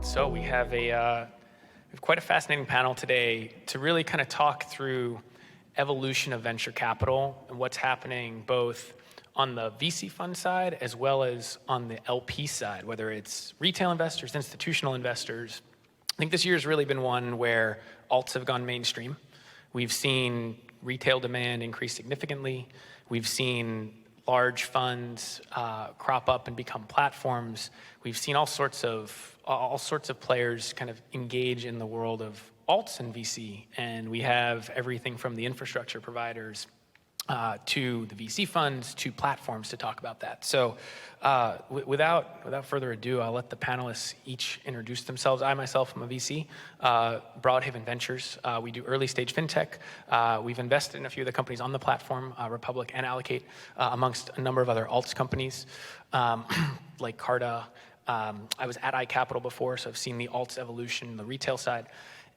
So we have quite a fascinating panel today to really kind of talk through evolution of venture capital and what's happening both on the VC fund side as well as on the LP side, whether it's retail investors, institutional investors. I think this year has really been one where alts have gone mainstream. We've seen retail demand increase significantly. We've seen large funds crop up and become platforms. We've seen all sorts of players kind of engage in the world of alts and VC, and we have everything from the infrastructure providers to the VC funds to platforms to talk about that. So without further ado, I'll let the panelists each introduce themselves. I myself am a VC, Broadhaven Ventures. We do early stage fintech. We've invested in a few of the companies on the platform, Republic and Allocate, amongst a number of other alts companies like Carta. I was at iCapital before, so I've seen the alts evolution, the retail side.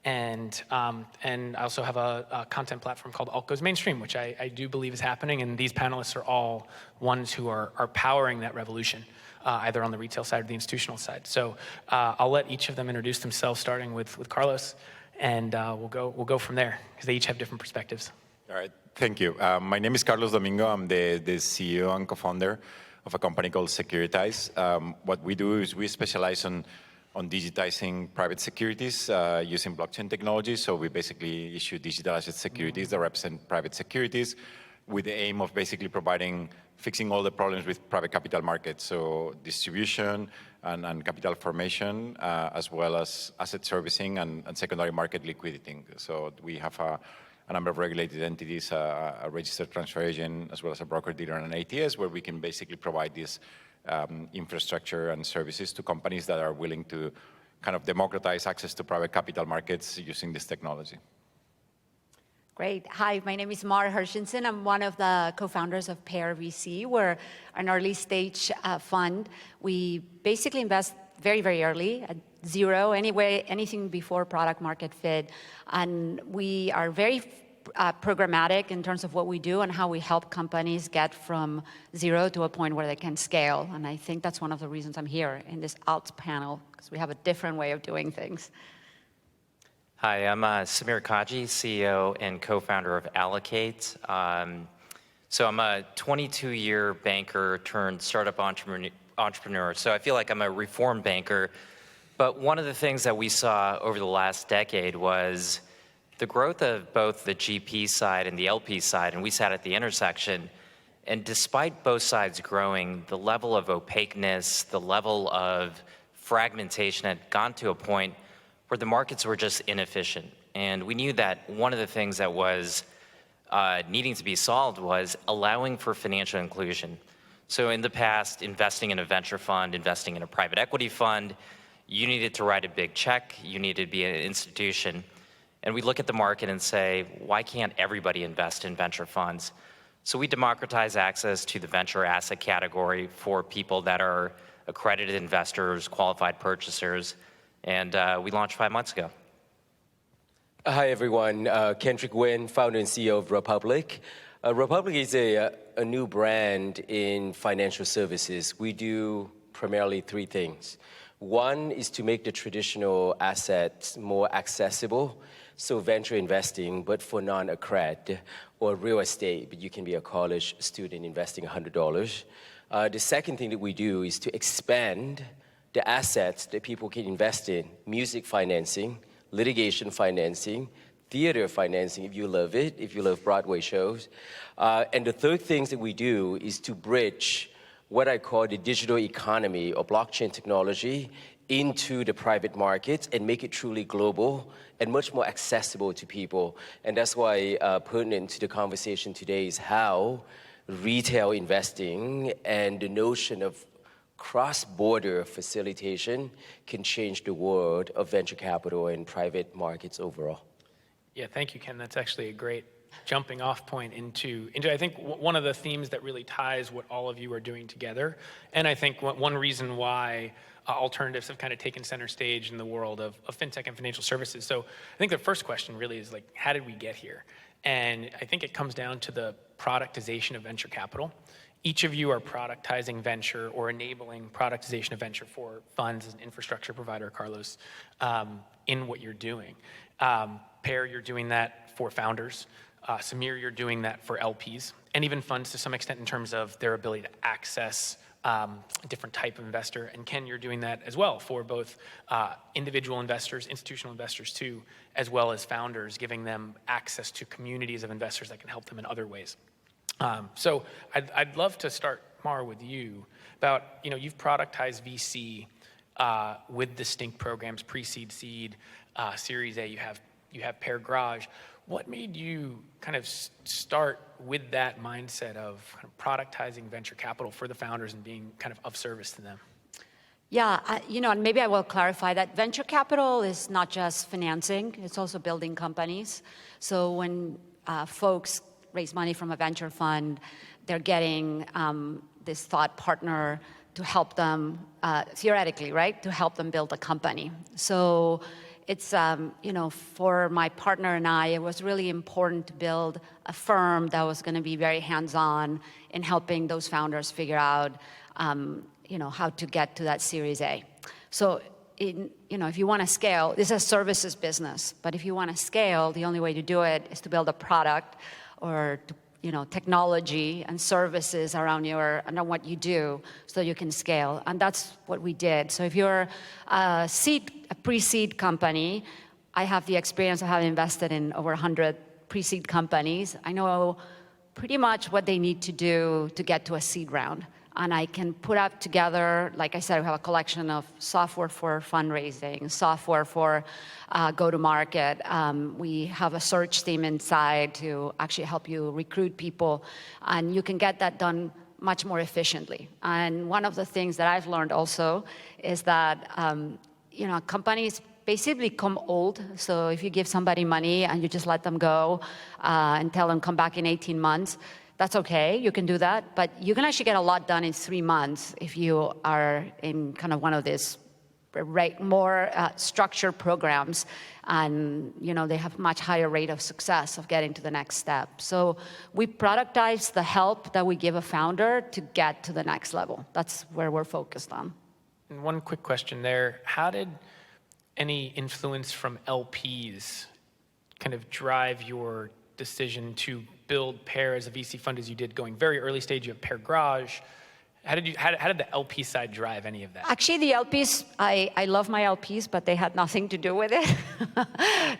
And I also have a content platform called Alt Goes Mainstream, which I do believe is happening. And these panelists are all ones who are powering that revolution, either on the retail side or the institutional side. So I'll let each of them introduce themselves, starting with Carlos, and we'll go from there because they each have different perspectives. All right, thank you. My name is Carlos Domingo. I'm the CEO and co-founder of a company called Securitize. What we do is we specialize on digitizing private securities using blockchain technology. So we basically issue digital asset securities that represent private securities with the aim of basically fixing all the problems with private capital markets. So distribution and capital formation, as well as asset servicing and secondary market liquidity. So we have a number of regulated entities, a registered transfer agent, as well as a broker dealer and an ATS, where we can basically provide this infrastructure and services to companies that are willing to kind of democratize access to private capital markets using this technology. Great. Hi, my name is Mar Hershenson. I'm one of the co-founders of Pair VC. We're an early stage fund. We basically invest very, very early at zero, anything before product market fit. And we are very programmatic in terms of what we do and how we help companies get from zero to a point where they can scale. And I think that's one of the reasons I'm here in this alts panel, because we have a different way of doing things. Hi, I'm Samir Kaji, CEO and co-founder of Allocate. So I'm a 22-year banker turned startup entrepreneur. So I feel like I'm a reformed banker. But one of the things that we saw over the last decade was the growth of both the GP side and the LP side, and we sat at the intersection. And despite both sides growing, the level of opaqueness, the level of fragmentation had gone to a point where the markets were just inefficient. And we knew that one of the things that was needing to be solved was allowing for financial inclusion. So in the past, investing in a venture fund, investing in a private equity fund, you needed to write a big check, you needed to be an institution. And we look at the market and say, why can't everybody invest in venture funds? So we democratize access to the venture asset category for people that are accredited investors, qualified purchasers, and we launched 5 months ago. Hi, everyone. Kendrick Nguyen, founder and CEO of Republic. Republic is a new brand in financial services. We do primarily 3 things. One is to make the traditional assets more accessible. So venture investing, but for non-accredited, or real estate, but you can be a college student investing $100. The second thing that we do is to expand the assets that people can invest in: music financing, litigation financing, theater financing, if you love it, if you love Broadway shows. And the third thing that we do is to bridge what I call the digital economy or blockchain technology into the private markets and make it truly global and much more accessible to people. And that's why pertinent to the conversation today is how retail investing and the notion of cross-border facilitation can change the world of venture capital and private markets overall. Yeah, thank you, Ken. That's actually a great jumping off point into I think one of the themes that really ties what all of you are doing together. And I think one reason why alternatives have kind of taken center stage in the world of fintech and financial services. So I think the first question really is like, how did we get here? And I think it comes down to the productization of venture capital each of you are productizing venture or enabling productization of venture for funds as an infrastructure provider, Carlos, in what you're doing. Pear, you're doing that for founders. Samir, you're doing that for LPs, and even funds to some extent in terms of their ability to access a different type of investor. And Ken, you're doing that as well for both individual investors, institutional investors too, as well as founders, giving them access to communities of investors that can help them in other ways. So I'd love to start, Mar, with you about, you've productized VC with distinct programs, pre-seed, seed, Series A, you have Pear Garage. What made you kind of start with that mindset of kind of productizing venture capital for the founders and being kind of service to them? Yeah, and maybe I will clarify that venture capital is not just financing, it's also building companies. So when folks raise money from a venture fund, they're getting this thought partner to help them, theoretically, right, to help them build a company. So it's, for my partner and I, it was really important to build a firm that was going to be very hands-on in helping those founders figure out, how to get to that Series A. So, if you want to scale, this is a services business, but if you want to scale, the only way to do it is to build a product or technology and services around what you do so you can scale. And that's what we did. So if you're a pre-seed company, I have the experience of having invested in over 100 pre-seed companies. I know pretty much what they need to do to get to a seed round. And I can put up together, like I said, we have a collection of software for fundraising, software for go-to-market. We have a search team inside to actually help you recruit people. And you can get that done much more efficiently. And one of the things that I've learned also is that, companies basically become old. So if you give somebody money and you just let them go and tell them come back in 18 months, that's okay, you can do that, but you can actually get a lot done in 3 months if you are in kind of one of these more structured programs, and they have much higher rate of success of getting to the next step. So we productize the help that we give a founder to get to the next level. That's where we're focused on. And one quick question there. How did any influence from LPs kind of drive your decision to build Pear as a VC fund as you did, going very early stage? You have Pear Garage. How did the LP side drive any of that? Actually, the LPs, I love my LPs, but they had nothing to do with it.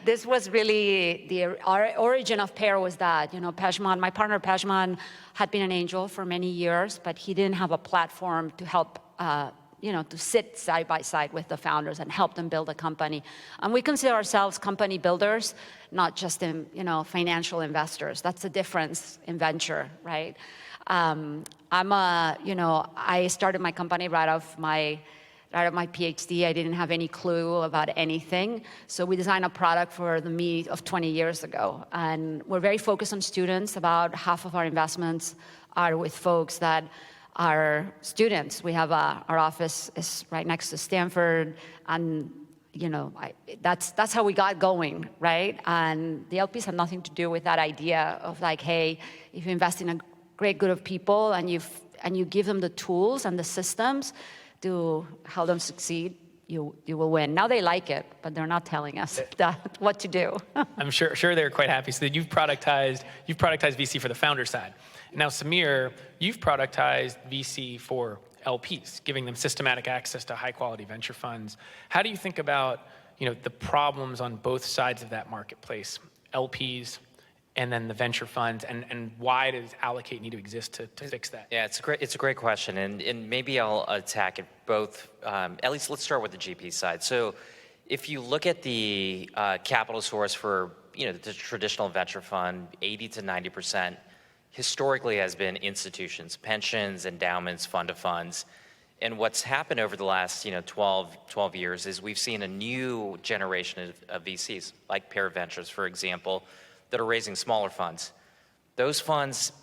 This was really our origin of Pear was that, Pejman, my partner Pejman, had been an angel for many years, but he didn't have a platform to help, to sit side by side with the founders and help them build a company. And we consider ourselves company builders, not just financial investors. That's the difference in venture, right? I started my company right out of my PhD. I didn't have any clue about anything. So we designed a product for the me of 20 years ago. And we're very focused on students. About half of our investments are with folks that are students. We have our office is right next to Stanford, and that's how we got going, right? And the LPs have nothing to do with that idea of like, hey, if you invest in a great group of people and you give them the tools and the systems to help them succeed, you will win. Now they like it, but they're not telling us what to do. I'm sure they're quite happy. So that you've productized VC for the founder side. Now, Samir, you've productized VC for LPs, giving them systematic access to high-quality venture funds. How do you think about, the problems on both sides of that marketplace, LPs and then the venture funds, and why does Allocate need to exist to fix that? Yeah, it's a great question, and maybe I'll attack it both. At least let's start with the GP side. So, if you look at the capital source for the traditional venture fund, 80 to 90%. Historically has been institutions, pensions, endowments, fund of funds. And what's happened over the last 12 years is we've seen a new generation of VCs, like Pear Ventures, for example, that are raising smaller funds. Those funds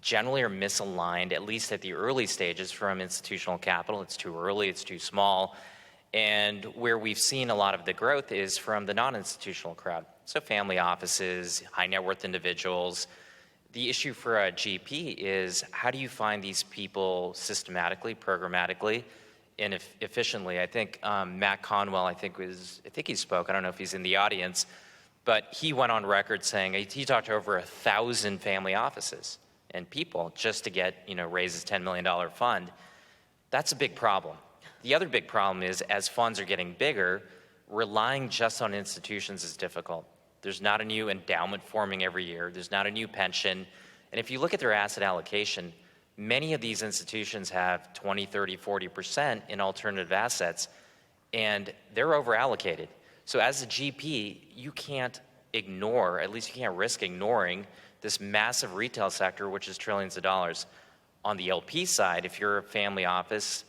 generally are misaligned, at least at the early stages, from institutional capital. It's too early, it's too small. And where we've seen a lot of the growth is from the non-institutional crowd. So family offices, high net worth individuals. The issue for a GP is how do you find these people systematically, programmatically, and efficiently? I think Matt Conwell, I think he spoke. I don't know if he's in the audience, but he went on record saying he talked to over 1,000 family offices and people just to get raise his $10 million fund. That's a big problem. The other big problem is as funds are getting bigger, relying just on institutions is difficult. There's not a new endowment forming every year. There's not a new pension. And if you look at their asset allocation, many of these institutions have 20, 30, 40% in alternative assets, and they're over allocated. So as a GP, you can't ignore, at least you can't risk ignoring this massive retail sector, which is trillions of dollars. On the LP side, if you're a family office,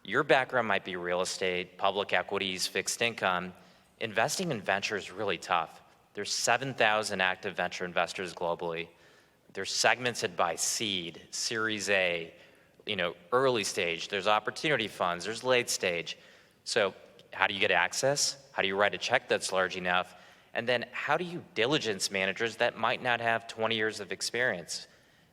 your background might be real estate, public equities, fixed income. Investing in venture is really tough. There's 7,000 active venture investors globally. They're segmented by seed, Series A, early stage. There's opportunity funds, there's late stage. So how do you get access? How do you write a check that's large enough? And then how do you diligence managers that might not have 20 years of experience?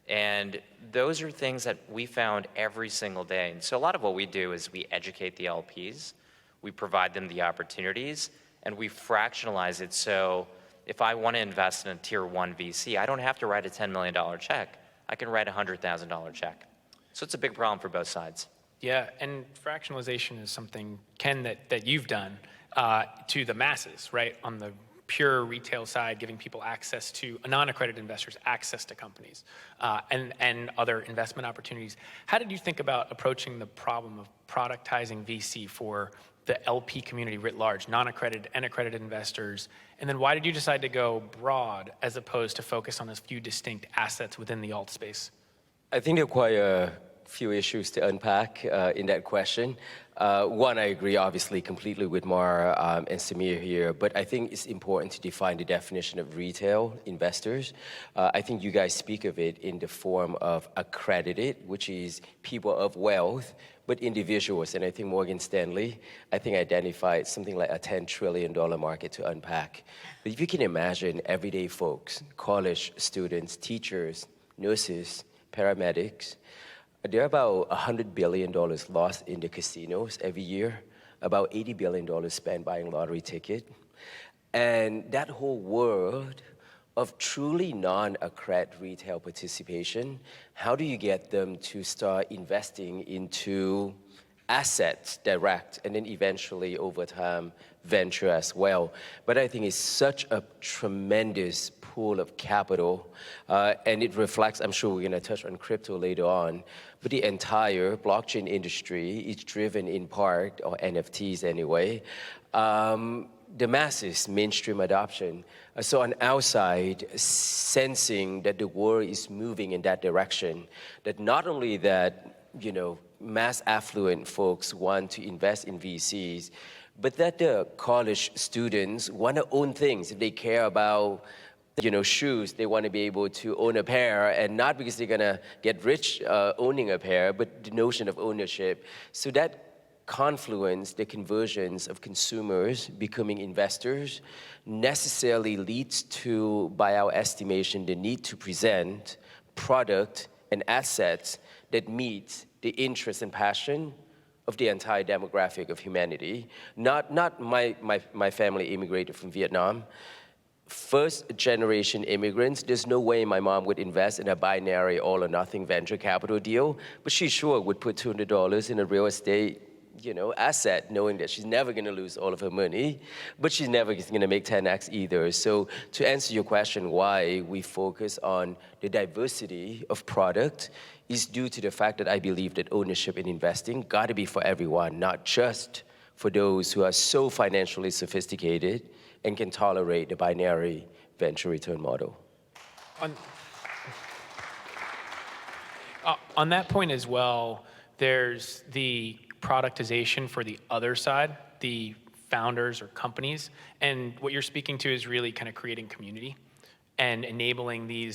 And those are things that we found every single day. And so a lot of what we do is we educate the LPs, we provide them the opportunities, and we fractionalize it. So if I want to invest in a tier 1 VC, I don't have to write a $10 million check. I can write a $100,000 check. So it's a big problem for both sides. Yeah, and fractionalization is something, Ken, that you've done to the masses, right? On the pure retail side, giving people access to non-accredited investors, access to companies, and other investment opportunities. How did you think about approaching the problem of productizing VC for the LP community writ large, non-accredited and accredited investors? And then why did you decide to go broad as opposed to focus on a few distinct assets within the alt space? I think there are quite a few issues to unpack in that question. One, I agree, obviously, completely with Mar and Samir here, but I think it's important to define the definition of retail investors. I think you guys speak of it in the form of accredited, which is people of wealth, but individuals. And I think Morgan Stanley, identified something like a $10 trillion market to unpack. But if you can imagine everyday folks, college students, teachers, nurses, paramedics, there are about $100 billion lost in the casinos every year, about $80 billion spent buying lottery tickets. And that whole world of truly non-accredited retail participation, how do you get them to start investing into assets direct and then eventually over time venture as well? But I think it's such a tremendous pool of capital, and it reflects, I'm sure we're going to touch on crypto later on, but the entire blockchain industry is driven in part, or NFTs anyway, the masses, mainstream adoption. So on our side, sensing that the world is moving in that direction, that not only that, mass affluent folks want to invest in VCs, but that the college students want to own things. If they care about shoes, they want to be able to own a pair, and not because they're going to get rich owning a pair, but the notion of ownership. So that confluence, the convergence of consumers becoming investors, necessarily leads to, by our estimation, the need to present product and assets that meet the interest and passion of the entire demographic of humanity. Not my family immigrated from Vietnam. First generation immigrants, there's no way my mom would invest in a binary all or nothing venture capital deal, but she sure would put $200 in a real estate asset, knowing that she's never going to lose all of her money, but she's never going to make 10x either. So to answer your question, why we focus on the diversity of product is due to the fact that I believe that ownership in investing got to be for everyone, not just for those who are so financially sophisticated and can tolerate the binary venture return model. On that point as well, there's the productization for the other side, the founders or companies. And what you're speaking to is really kind of creating community and enabling the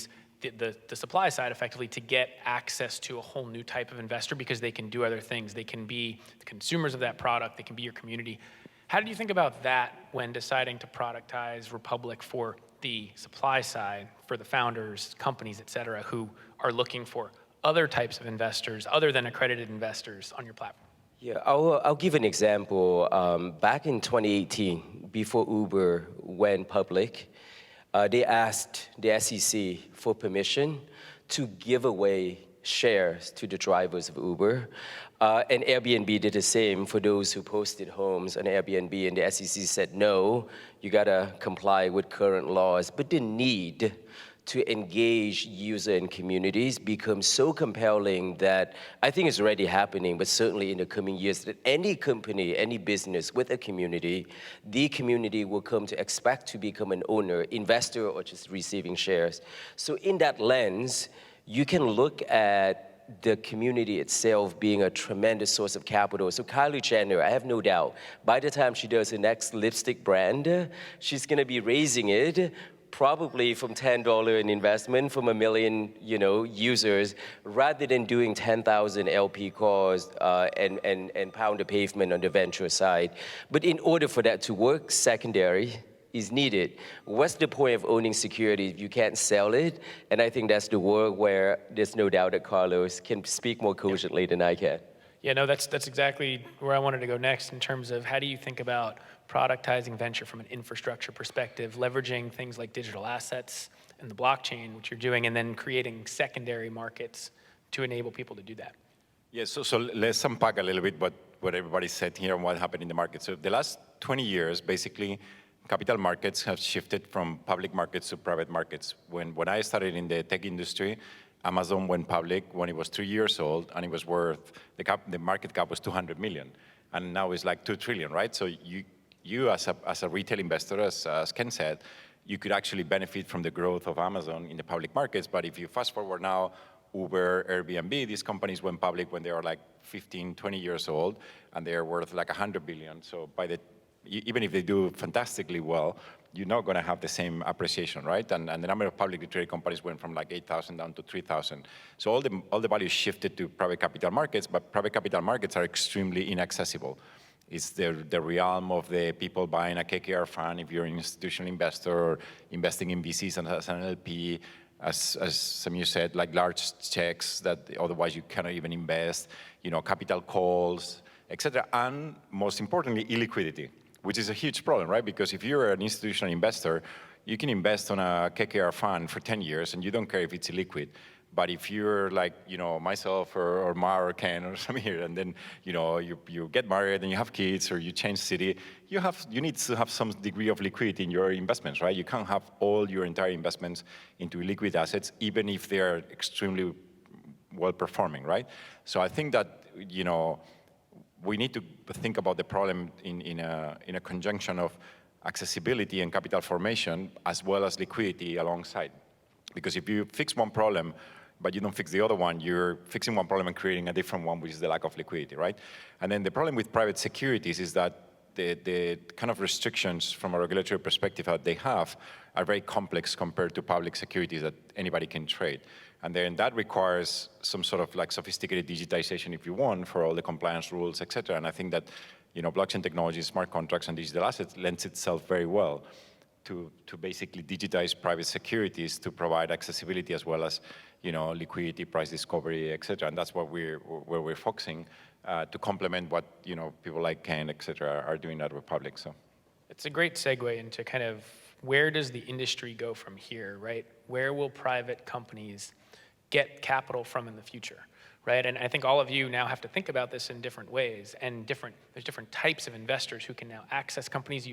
supply side effectively to get access to a whole new type of investor because they can do other things. They can be the consumers of that product. They can be your community. How did you think about that when deciding to productize Republic for the supply side, for the founders, companies, et cetera, who are looking for other types of investors other than accredited investors on your platform? Yeah, I'll give an example. Back in 2018, before Uber went public, they asked the SEC for permission to give away shares to the drivers of Uber. And Airbnb did the same for those who posted homes on Airbnb, and the SEC said, no, you gotta comply with current laws. But the need to engage user and communities becomes so compelling that I think it's already happening, but certainly in the coming years, that any company, any business with a community, the community will come to expect to become an owner, investor, or just receiving shares. So in that lens, you can look at the community itself being a tremendous source of capital. So Kylie Jenner, I have no doubt, by the time she does the next lipstick brand, she's gonna be raising it probably from $10 in investment from 1 million, users, rather than doing 10,000 LP calls and pound the pavement on the venture side. But in order for that to work, secondary is needed. What's the point of owning security if you can't sell it? And I think that's the world where there's no doubt that Carlos can speak more cogently than I can. Yeah, no, that's exactly where I wanted to go next in terms of how do you think about productizing venture from an infrastructure perspective, leveraging things like digital assets and the blockchain, which you're doing, and then creating secondary markets to enable people to do that. Yeah, so let's unpack a little bit what everybody said here and what happened in the market. So the last 20 years, basically, capital markets have shifted from public markets to private markets. When I started in the tech industry, Amazon went public when it was 3 years old, and it was worth, the market cap was 200 million. And now it's like 2 trillion, right? So you as a retail investor, as Ken said, you could actually benefit from the growth of Amazon in the public markets. But if you fast forward now, Uber, Airbnb, these companies went public when they were like 15, 20 years old, and they're worth like 100 billion. So even if they do fantastically well, you're not going to have the same appreciation, right? And the number of publicly traded companies went from like 8,000 down to 3,000. So all the value shifted to private capital markets, but private capital markets are extremely inaccessible. It's the realm of the people buying a KKR fund if you're an institutional investor, or investing in VCs as an LP, as Samir said, like large checks that otherwise you cannot even invest, capital calls, et cetera. And most importantly, illiquidity, which is a huge problem, right? Because if you're an institutional investor, you can invest on a KKR fund for 10 years and you don't care if it's illiquid. But if you're like, myself or Mar or Ken or Samir, and then, you get married and you have kids or you change city, you need to have some degree of liquidity in your investments, right? You can't have all your entire investments into liquid assets, even if they're extremely well performing, right? So I think that, we need to think about the problem in a conjunction of accessibility and capital formation, as well as liquidity alongside. Because if you fix one problem, but you don't fix the other one, you're fixing one problem and creating a different one, which is the lack of liquidity, right? And then the problem with private securities is that the kind of restrictions from a regulatory perspective that they have are very complex compared to public securities that anybody can trade. And then that requires some sort of like sophisticated digitization, if you want, for all the compliance rules, et cetera. And I think that, blockchain technology, smart contracts, and digital assets lends itself very well to basically digitize private securities to provide accessibility as well as, liquidity, price discovery, et cetera. And that's where we're focusing to complement what, people like Ken, et cetera, are doing at Republic. So it's a great segue into kind of where does the industry go from here, right? Where will private companies get capital from in the future, right? And I think all of you now have to think about this in different ways, and there's different types of investors who can now access companies.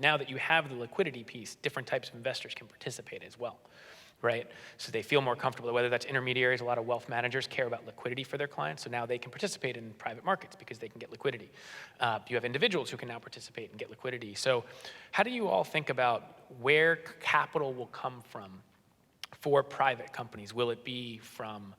Now that you have the liquidity piece, different types of investors can participate as well, right? So they feel more comfortable, whether that's intermediaries. A lot of wealth managers care about liquidity for their clients, so now they can participate in private markets because they can get liquidity. You have individuals who can now participate and get liquidity. So how do you all think about where capital will come from for private companies? Will it be from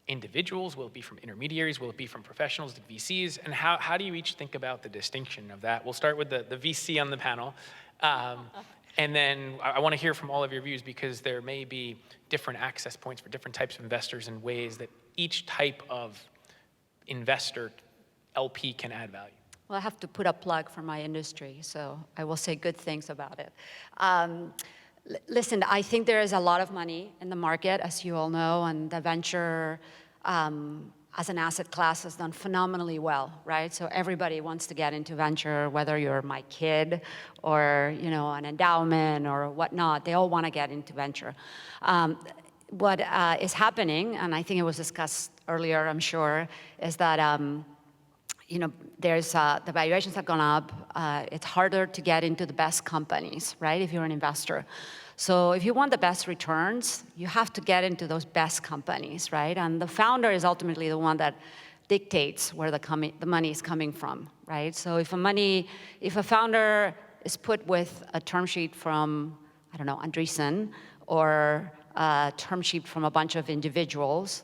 individuals? Will it be from intermediaries? Will it be from professionals, the VCs? And how do you each think about the distinction of that? We'll start with the VC on the panel. And then I want to hear from all of your views, because there may be different access points for different types of investors and ways that each type of investor, LP, can add value. Well, I have to put a plug for my industry, so I will say good things about it. Listen, I think there is a lot of money in the market, as you all know, and the venture as an asset class has done phenomenally well, right? So everybody wants to get into venture, whether you're my kid or an endowment or whatnot, they all want to get into venture. What is happening, and I think it was discussed earlier, I'm sure, is that there's the valuations have gone up. It's harder to get into the best companies, right? If you're an investor. So if you want the best returns, you have to get into those best companies, right? And the founder is ultimately the one that dictates where the money is coming from, right? So if a founder is put with a term sheet from, I don't know, Andreessen, or a term sheet from a bunch of individuals,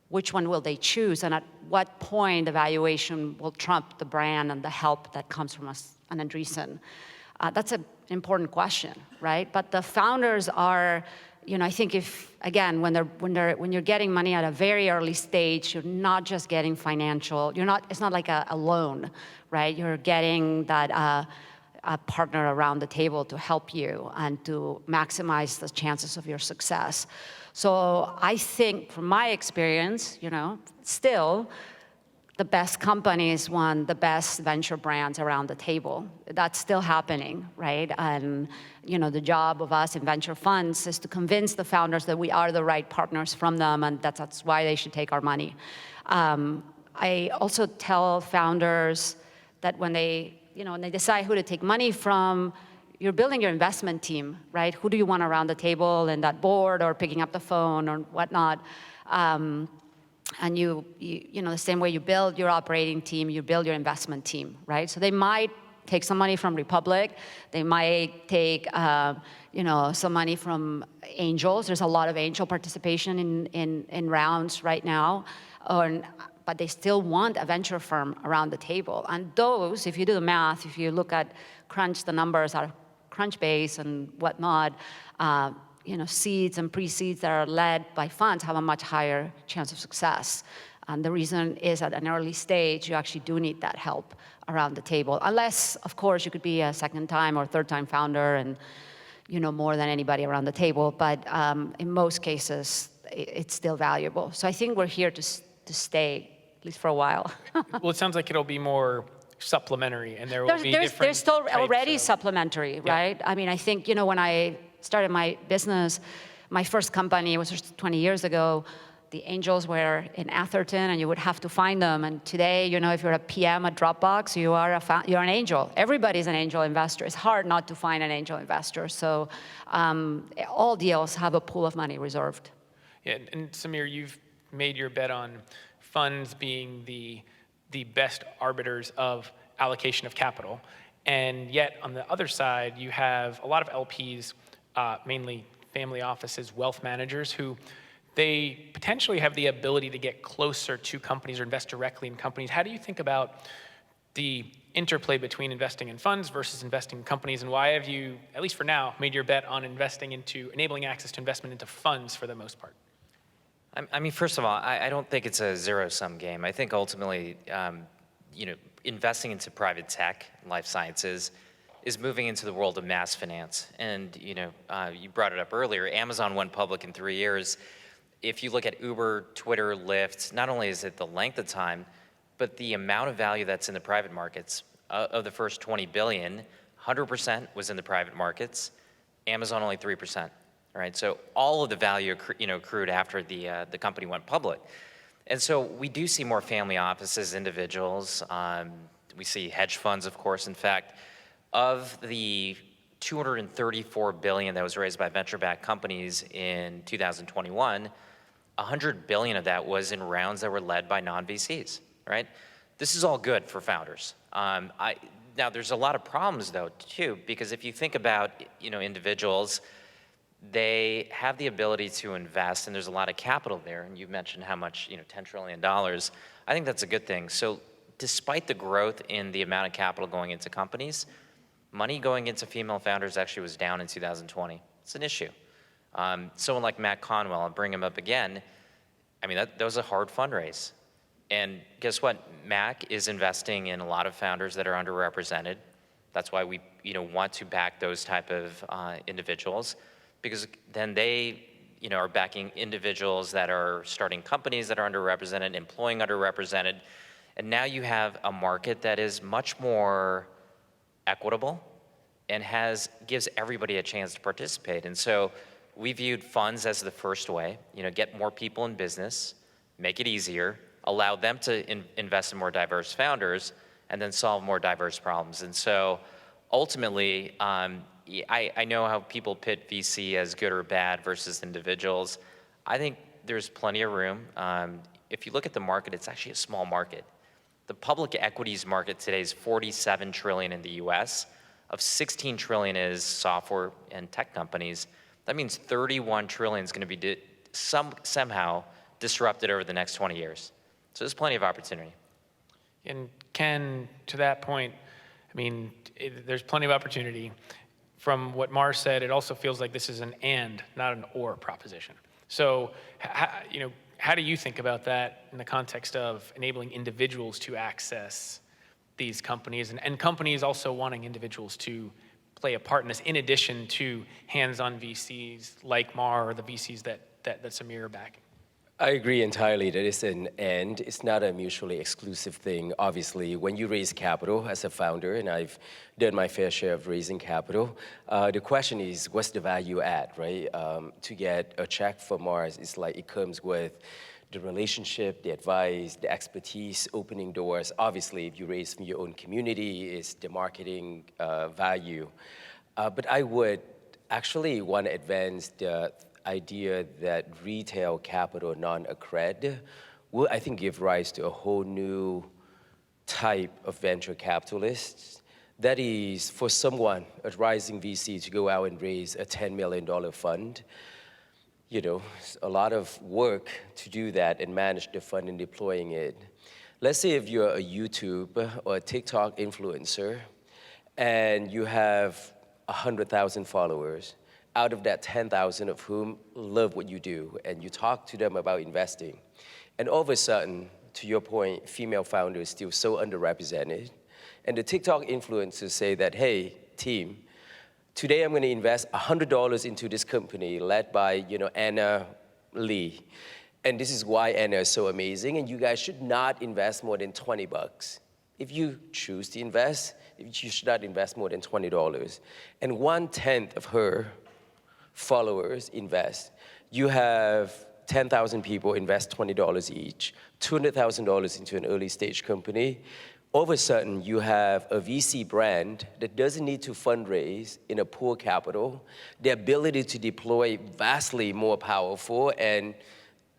which one will they choose? And at what point the valuation will trump the brand and the help that comes from an Andreessen? That's an important question, right? But the founders are, I think when you're getting money at a very early stage, you're not just getting financial. It's not like a loan, right? You're getting that a partner around the table to help you and to maximize the chances of your success. So I think, from my experience, still, the best companies won the best venture brands around the table. That's still happening, right? And the job of us in venture funds is to convince the founders that we are the right partners from them, and that's why they should take our money. I also tell founders that when they decide who to take money from, you're building your investment team, right? Who do you want around the table and that board or picking up the phone or whatnot? And the same way you build your operating team, you build your investment team, right? So they might take some money from Republic. They might take, some money from angels. There's a lot of angel participation in rounds right now. But they still want a venture firm around the table. And those, if you do the math, if you look at crunch the numbers out of Crunchbase and whatnot, seeds and pre-seeds that are led by funds have a much higher chance of success. And the reason is at an early stage, you actually do need that help around the table. Unless, of course, you could be a second-time or third-time founder and more than anybody around the table. But in most cases, it's still valuable. So I think we're here to stay, at least for a while. Well, it sounds like it'll be more supplementary, and there will be different There's still types already of supplementary, right? I mean, I think, when I started my business, my first company was just 20 years ago, the angels were in Atherton, and you would have to find them. And today, if you're a PM at Dropbox, you're an angel. Everybody's an angel investor. It's hard not to find an angel investor. So all deals have a pool of money reserved. Yeah, and Samir, you've made your bet on funds being the best arbiters of allocation of capital. And yet, on the other side, you have a lot of LPs, mainly family offices, wealth managers, who they potentially have the ability to get closer to companies or invest directly in companies. How do you think about the interplay between investing in funds versus investing in companies, and why have you, at least for now, made your bet on enabling access to investment into funds for the most part? I mean, first of all, I don't think it's a zero-sum game. I think ultimately, investing into private tech, life sciences, is moving into the world of mass finance. And you brought it up earlier. Amazon went public in 3 years. If you look at Uber, Twitter, Lyft, not only is it the length of time, but the amount of value that's in the private markets. Of the first 20 billion, 100% was in the private markets. Amazon only 3%. Right, so all of the value accrued after the company went public. And so we do see more family offices, individuals. We see hedge funds, of course. In fact, of the $234 billion that was raised by venture-backed companies in 2021, $100 billion of that was in rounds that were led by non-VCs, right? This is all good for founders. Now, there's a lot of problems, though, too, because if you think about, individuals, they have the ability to invest, and there's a lot of capital there. And you mentioned how much, $10 trillion. I think that's a good thing. So despite the growth in the amount of capital going into companies, money going into female founders actually was down in 2020. It's an issue. Someone like Matt Conwell, I'll bring him up again. I mean, that was a hard fundraise. And guess what? Mac is investing in a lot of founders that are underrepresented. That's why we want to back those type of individuals, because then they are backing individuals that are starting companies that are underrepresented, employing underrepresented. And now you have a market that is much more equitable and gives everybody a chance to participate. And so we viewed funds as the first way, get more people in business, make it easier, allow them to invest in more diverse founders, and then solve more diverse problems. And so ultimately, I know how people pit VC as good or bad versus individuals. I think there's plenty of room. If you look at the market, it's actually a small market. The public equities market today is $47 trillion in the US. Of 16 trillion is software and tech companies. That means 31 trillion is going to be somehow disrupted over the next 20 years. So there's plenty of opportunity. And Ken, to that point, I mean, there's plenty of opportunity. From what Mars said, it also feels like this is an and, not an or proposition. So, how do you think about that in the context of enabling individuals to access these companies, and companies also wanting individuals to play a part in this, in addition to hands-on VCs like Mar or the VCs that Samir are backing? I agree entirely that it's an and. It's not a mutually exclusive thing. Obviously, when you raise capital as a founder, and I've done my fair share of raising capital, the question is, what's the value add, right? To get a check from Mars, it's like it comes with the relationship, the advice, the expertise, opening doors. Obviously, if you raise from your own community, it's the marketing value. But I would actually want to advance the idea that retail capital, non-accred, will, I think, give rise to a whole new type of venture capitalists. That is, for someone, a rising VC, to go out and raise a $10 million fund, a lot of work to do that and manage the fund and deploying it. Let's say if you're a YouTube or a TikTok influencer and you have 100,000 followers, out of that 10,000 of whom love what you do, and you talk to them about investing. And all of a sudden, to your point, female founders still so underrepresented. And the TikTok influencers say that, hey, team, today I'm going to invest $100 into this company led by, Anna Lee. And this is why Anna is so amazing, and you guys should not invest more than $20. If you choose to invest, you should not invest more than $20. And 1/10 of her followers invest. You have 10,000 people invest $20 each, $200,000 into an early stage company. All of a sudden, you have a VC brand that doesn't need to fundraise in a pool capital. The ability to deploy vastly more powerful and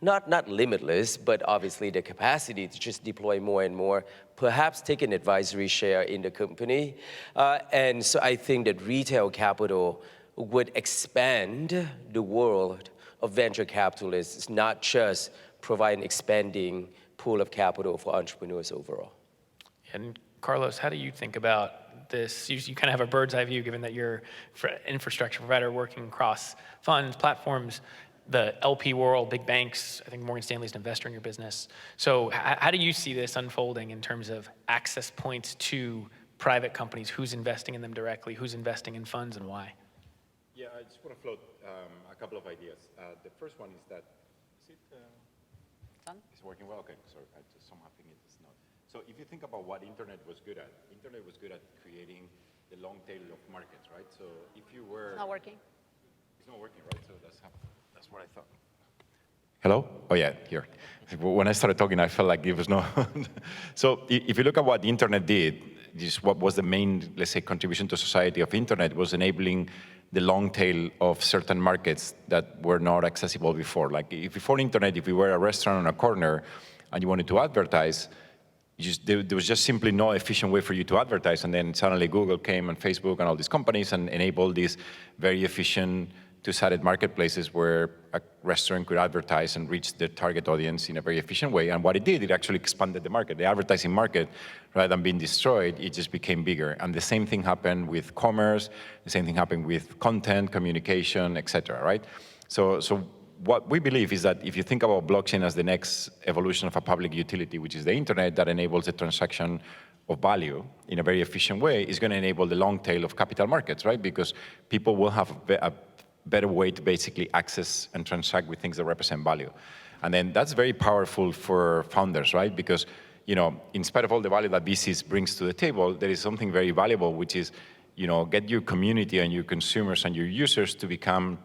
not limitless, but obviously the capacity to just deploy more and more, perhaps take an advisory share in the company. And so I think that retail capital would expand the world of venture capitalists, not just provide an expanding pool of capital for entrepreneurs overall. And Carlos, how do you think about this? You kind of have a bird's eye view, given that you're an infrastructure provider working across funds, platforms, the LP world, big banks. I think Morgan Stanley's an investor in your business. So how do you see this unfolding in terms of access points to private companies? Who's investing in them directly? Who's investing in funds, and why? Yeah, I just want to float a couple of ideas. The first one is that, it's working well? Okay, sorry, I just somehow think it's not. So if you think about what internet was good at, internet was good at creating the long tail of markets, right? So if you were... It's not working. It's not working, right? So that's what I thought. Hello? Oh yeah, here. When I started talking, I felt like it was no... So if you look at what the internet did, just what was the main, let's say, contribution to society of internet was enabling the long tail of certain markets that were not accessible before. Like if before internet, if you were a restaurant on a corner and you wanted to advertise, there was just simply no efficient way for you to advertise. And then suddenly Google came and Facebook and all these companies and enabled these very efficient two-sided marketplaces where a restaurant could advertise and reach their target audience in a very efficient way. And what it did, it actually expanded the market. The advertising market, rather than being destroyed, it just became bigger. And the same thing happened with commerce, the same thing happened with content, communication, et cetera, right? So what we believe is that if you think about blockchain as the next evolution of a public utility, which is the internet that enables the transaction of value in a very efficient way, is going to enable the long tail of capital markets, right? Because people will have a better way to basically access and transact with things that represent value. And then that's very powerful for founders, right? Because, in spite of all the value that VCs brings to the table, there is something very valuable, which is, get your community and your consumers and your users to become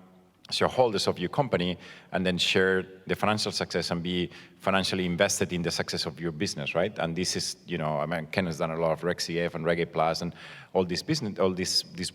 shareholders of your company and then share the financial success and be financially invested in the success of your business, right? And this is, Ken has done a lot of Reg CF and Reg Plus and all these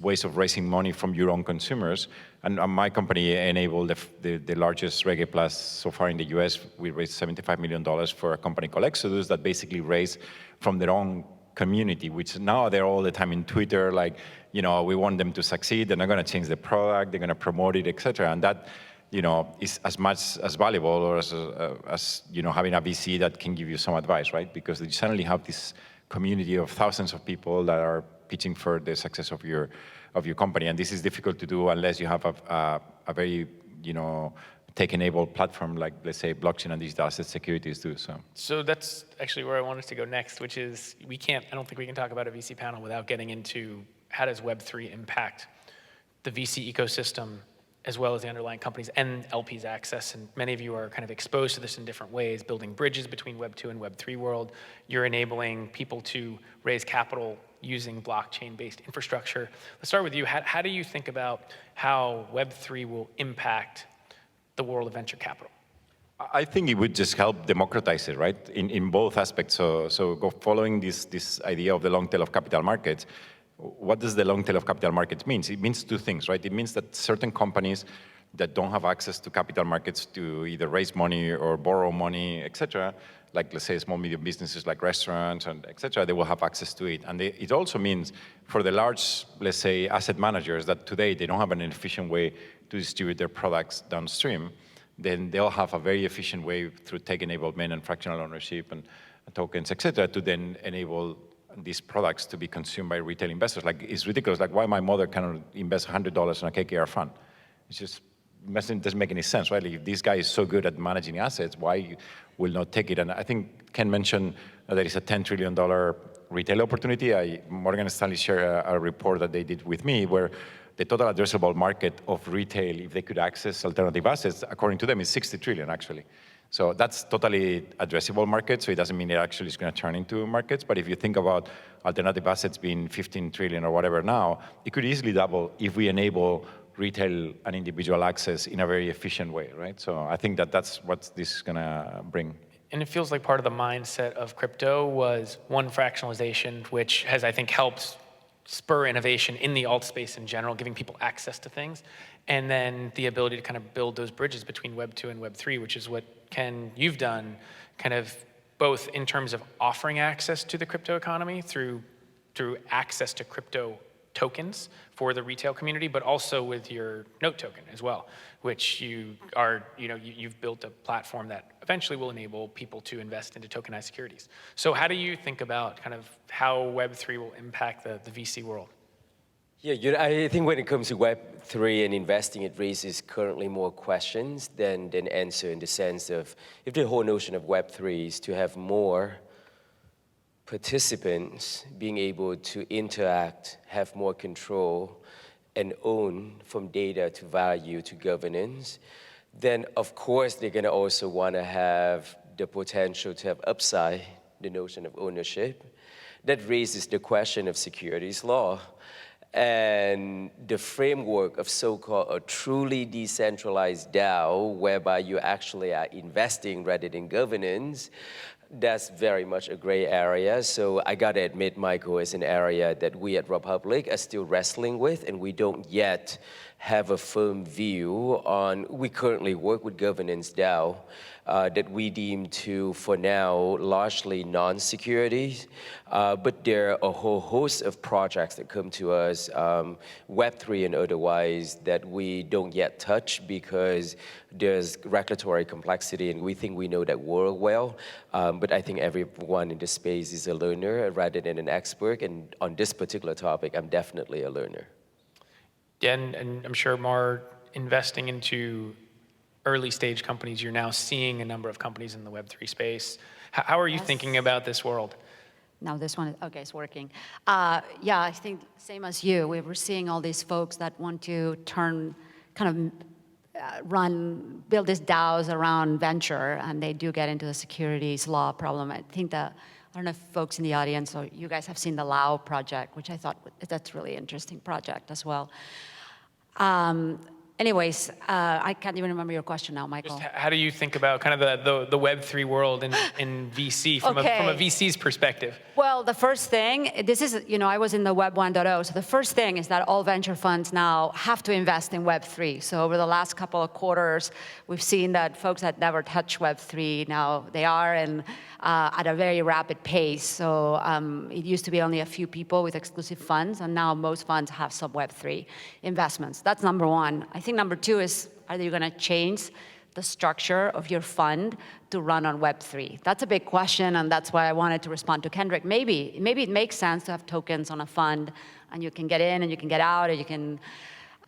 ways of raising money from your own consumers. And my company enabled the largest Reg Plus so far in the US. We raised $75 million for a company called Exodus that basically raised from their own community, which now they're all the time in Twitter, like, we want them to succeed. They're not going to change the product. They're going to promote it, et cetera. And that, is as much as valuable or as having a VC that can give you some advice, right? Because you suddenly have this community of thousands of people that are pitching for the success of your company. And this is difficult to do unless you have a very, tech-enabled platform like, let's say, blockchain and digital asset securities do. So that's actually where I want us to go next, which is I don't think we can talk about a VC panel without getting into how does Web3 impact the VC ecosystem as well as the underlying companies and LPs access. And many of you are kind of exposed to this in different ways, building bridges between Web 2 and Web 3 world. You're enabling people to raise capital using blockchain-based infrastructure. Let's start with you. How do you think about how Web 3 will impact the world of venture capital? I think it would just help democratize it, right? In both aspects. So following this idea of the long tail of capital markets, what does the long tail of capital markets mean? It means two things, right? It means that certain companies that don't have access to capital markets to either raise money or borrow money, et cetera, like, let's say, small, medium businesses like restaurants and et cetera, they will have access to it. And it also means for the large, let's say, asset managers that today they don't have an efficient way to distribute their products downstream, then they'll have a very efficient way through tech enablement and fractional ownership and tokens, et cetera, to then enable these products to be consumed by retail investors. Like, it's ridiculous. Like, why my mother cannot invest $100 in a KKR fund? It's just, it doesn't make any sense, right? Like, if this guy is so good at managing assets, why will not take it? And I think Ken mentioned that there is a $10 trillion retail opportunity. Morgan Stanley shared a report that they did with me where the total addressable market of retail, if they could access alternative assets, according to them, is 60 trillion, actually. So that's totally addressable market, so it doesn't mean it actually is going to turn into markets. But if you think about alternative assets being 15 trillion or whatever now, it could easily double if we enable retail and individual access in a very efficient way, right? So I think that's what this is going to bring. And it feels like part of the mindset of crypto was one, fractionalization, which has, I think, helped spur innovation in the alt space in general, giving people access to things, and then the ability to kind of build those bridges between Web 2 and Web 3, which is what, Ken, you've done, kind of both in terms of offering access to the crypto economy through access to crypto tokens for the retail community, but also with your note token as well, which you've built a platform that eventually will enable people to invest into tokenized securities. So how do you think about kind of how Web3 will impact the VC world? Yeah, I think when it comes to Web3 and investing, it raises currently more questions than answer, in the sense of if the whole notion of Web3 is to have more participants being able to interact, have more control, and own from data to value to governance, then of course they're going to also want to have the potential to have upside, the notion of ownership. That raises the question of securities law and the framework of so-called a truly decentralized DAO, whereby you actually are investing rather than governance. That's very much a gray area. So I got to admit, Michael, is an area that we at Republic are still wrestling with, and we don't yet have a firm view on. We currently work with governance DAO that we deem to, for now, largely non-securities. But there are a whole host of projects that come to us, Web3 and otherwise, that we don't yet touch because there's regulatory complexity, and we think we know that world well. But I think everyone in this space is a learner rather than an expert. And on this particular topic, I'm definitely a learner. Yeah, and I'm sure Mar investing into early stage companies. You're now seeing a number of companies in the Web3 space. How are you thinking about this world? Now this one, okay, it's working. Yeah, I think same as you. We were seeing all these folks that want to build these DAOs around venture, and they do get into the securities law problem. I think I don't know if folks in the audience or you guys have seen the Lao project, which I thought that's a really interesting project as well. Anyways, I can't even remember your question now, Michael. Just how do you think about kind of the Web3 world in VC from a VC's perspective? Well, the first thing, this is, I was in the Web 1.0, so the first thing is that all venture funds now have to invest in Web 3. So over the last couple of quarters, we've seen that folks that never touched Web 3, now they are, and at a very rapid pace. So it used to be only a few people with exclusive funds, and now most funds have some Web 3 investments. That's number one. I think number two is, are you going to change the structure of your fund to run on Web3? That's a big question, and that's why I wanted to respond to Kendrick. Maybe it makes sense to have tokens on a fund, and you can get in and you can get out, or you can,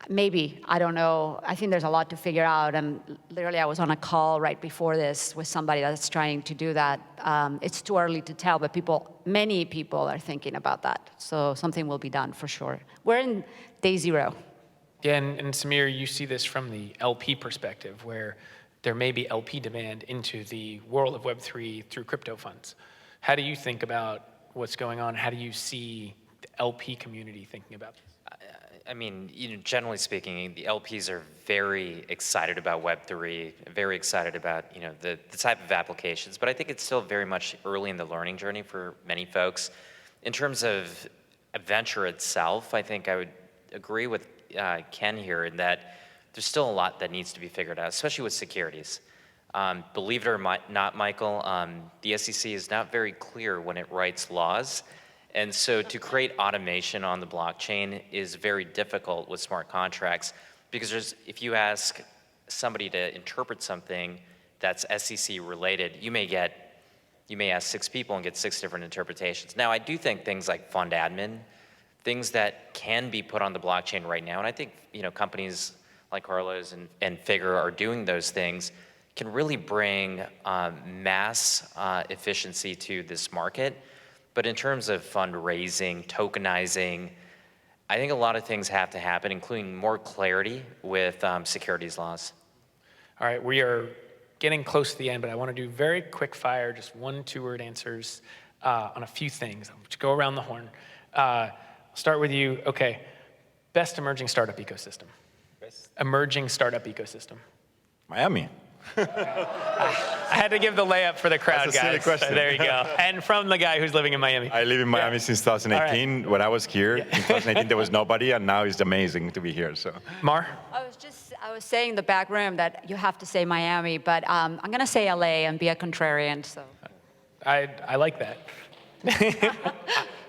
maybe, I don't know. I think there's a lot to figure out, and literally I was on a call right before this with somebody that's trying to do that. It's too early to tell, but many people are thinking about that. So something will be done for sure. We're in day zero. Yeah, and Samir, you see this from the LP perspective, where there may be LP demand into the world of Web3 through crypto funds. How do you think about what's going on? How do you see the LP community thinking about this? I mean, generally speaking, the LPs are very excited about Web3, very excited about the type of applications. But I think it's still very much early in the learning journey for many folks. In terms of a venture itself, I think I would agree with Ken here in that there's still a lot that needs to be figured out, especially with securities. Believe it or not, Michael, the SEC is not very clear when it writes laws. And so to create automation on the blockchain is very difficult with smart contracts, because if you ask somebody to interpret something that's SEC related, you may ask 6 people and get 6 different interpretations. Now, I do think things like fund admin, things that can be put on the blockchain right now, and I think companies like Carlos and Figure are doing those things, can really bring mass efficiency to this market. But in terms of fundraising, tokenizing, I think a lot of things have to happen, including more clarity with securities laws. All right, we are getting close to the end, but I want to do very quick fire, just 1, 2-word answers on a few things. I'll just go around the horn. Start with you. Okay, best emerging startup ecosystem. Emerging startup ecosystem. Miami. I had to give the layup for the crowd, That's a silly guys. question. There you go. And from the guy who's living in Miami. I live in Miami since 2018. Right. When I was here in 2018, there was nobody, and now it's amazing to be here. So, Mar? I was saying in the back room that you have to say Miami, but I'm going to say LA and be a contrarian. So, I like that.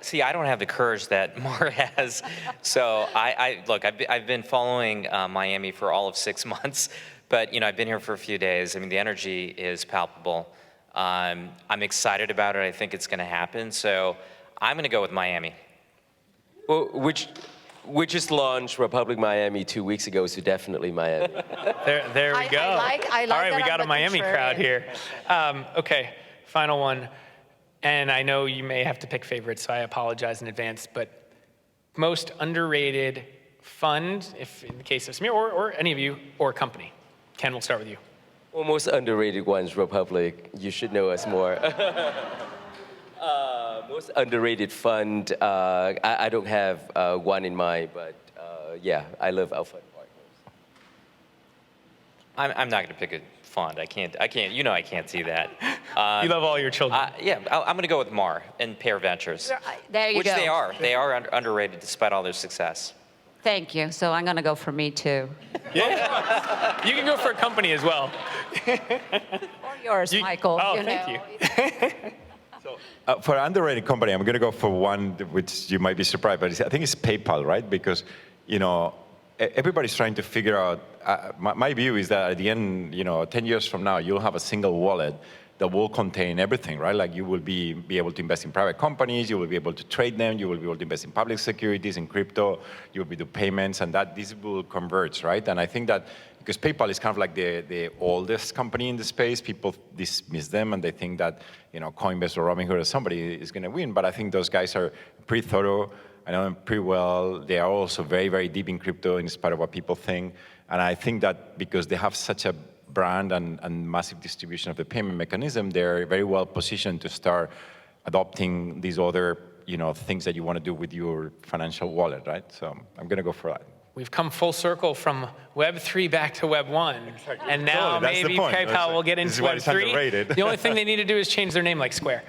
See, I don't have the courage that Mar has. So look, I've been following Miami for all of 6 months, but I've been here for a few days. I mean, the energy is palpable. I'm excited about it. I think it's going to happen. So I'm going to go with Miami. Well, we just launched Republic Miami 2 weeks ago, so definitely Miami. There we go. I like all right, we got a Miami contrarian crowd here. Okay, final one. And I know you may have to pick favorites, so I apologize in advance, but most underrated fund, if in the case of Samir, or any of you, or company. Ken, we'll start with you. Well, most underrated one's Republic. You should know us more. Most underrated fund, I don't have one in mind, but yeah, I love Alpha Partners. I'm not going to pick a fund. I can't. I can't see that. You love all your children. Yeah, I'm going to go with Mar and Pear Ventures. There you go. Which they are. They are underrated despite all their success. Thank you. So I'm going to go for me too. Yeah. You can go for a company as well. Or yours, Michael. Oh, thank you. For an underrated company, I'm going to go for one which you might be surprised, but I think it's PayPal, right? Because, everybody's trying to figure out, my view is that at the end, 10 years from now, you'll have a single wallet that will contain everything, right? Like you will be able to invest in private companies, you will be able to trade them, you will be able to invest in public securities, in crypto, you will be able to do payments, and that this will converge, right? And I think that because PayPal is kind of like the oldest company in the space, people dismiss them and they think that, you know, Coinbase or Robinhood or somebody is going to win. But I think those guys are pretty thorough. I know them pretty well. They are also very, very deep in crypto in spite of what people think. And I think that because they have such a brand and massive distribution of the payment mechanism, they're very well positioned to start adopting these other, you know, things that you want to do with your financial wallet, right? So I'm going to go for that. We've come full circle from Web 3 back to Web 1. Exactly. And now Totally, maybe PayPal will get into Web 3. The only thing they need to do is change their name like Square.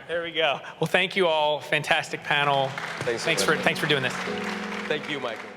There we go. Well, thank you all. Fantastic panel. Thanks for doing this. Thank you, Michael.